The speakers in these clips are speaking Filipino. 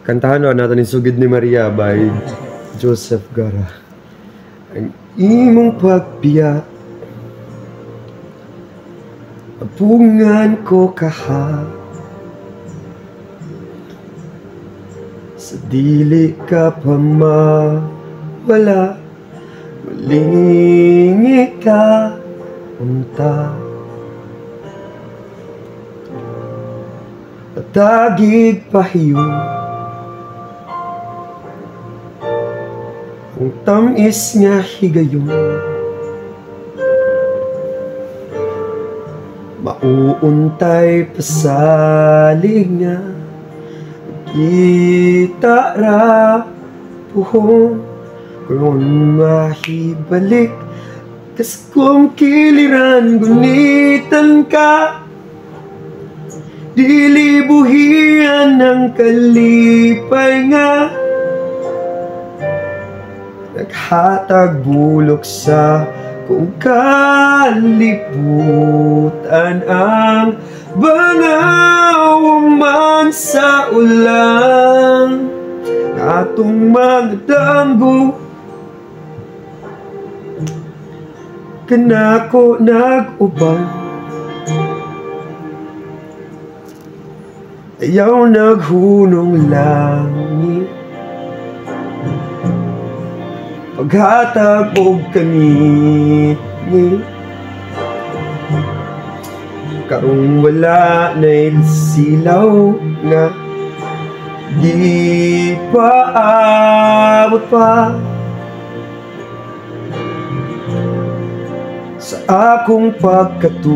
Kantahan natin ni Sugid ni Maria by Joseph Gara. Ang imong pagbiya, apungan ko kaha, sa dili ka pa mawala, malingi ka unta. Patagig pahiyo, ang tamis nga higayon, mauuntay pasalig nga kita ra puhon. Kung mahibalik kas kong kiliran, gunitan ka, dilibuhian ng kalipay nga, naghatag bulok sa kung kalibutan ang bangaw man sa ulang atong mga damgo. Kanako nag-uban, ayaw naghunong langit, paghatag og kami karong wala na'y silaw nga di paabot pa sa akong pagkatulog.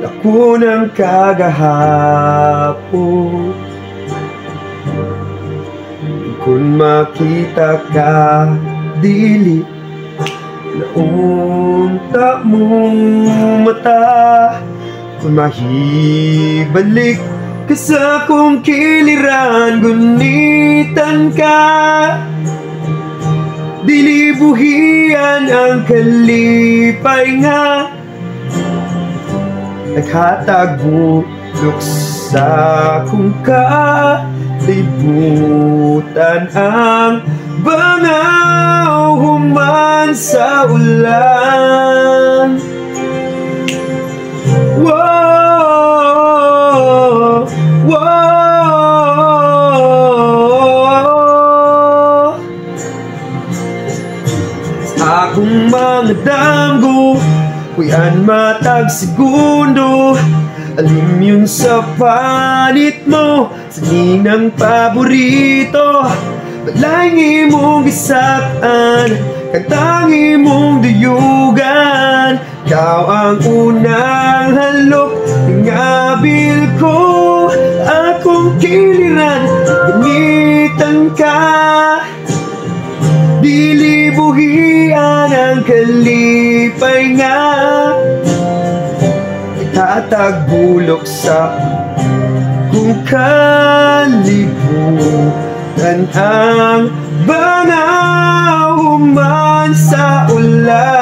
Ako ng kagahapon, kung makita ka dili naunta mong mata, kung mahibalik ka sa kong kiliran, gunitan ka, dilibuhian ang kalipay nga, naghatag bulok sa kung kalibutan ang bangaw human sa ulan. Whoa, whoa, akong mga damgo, kuyan matag segundo, alim yun sa panit mo, sa ninang paborito, balay imong gisatan, kantangi mong duyugan, ikaw ang unang halok ng abil ko, akong kiliran, gamitan ka, dilibuhian ang kalipay nga, itatag bulok sa kung kalibutan ang bangaw man sa ulan.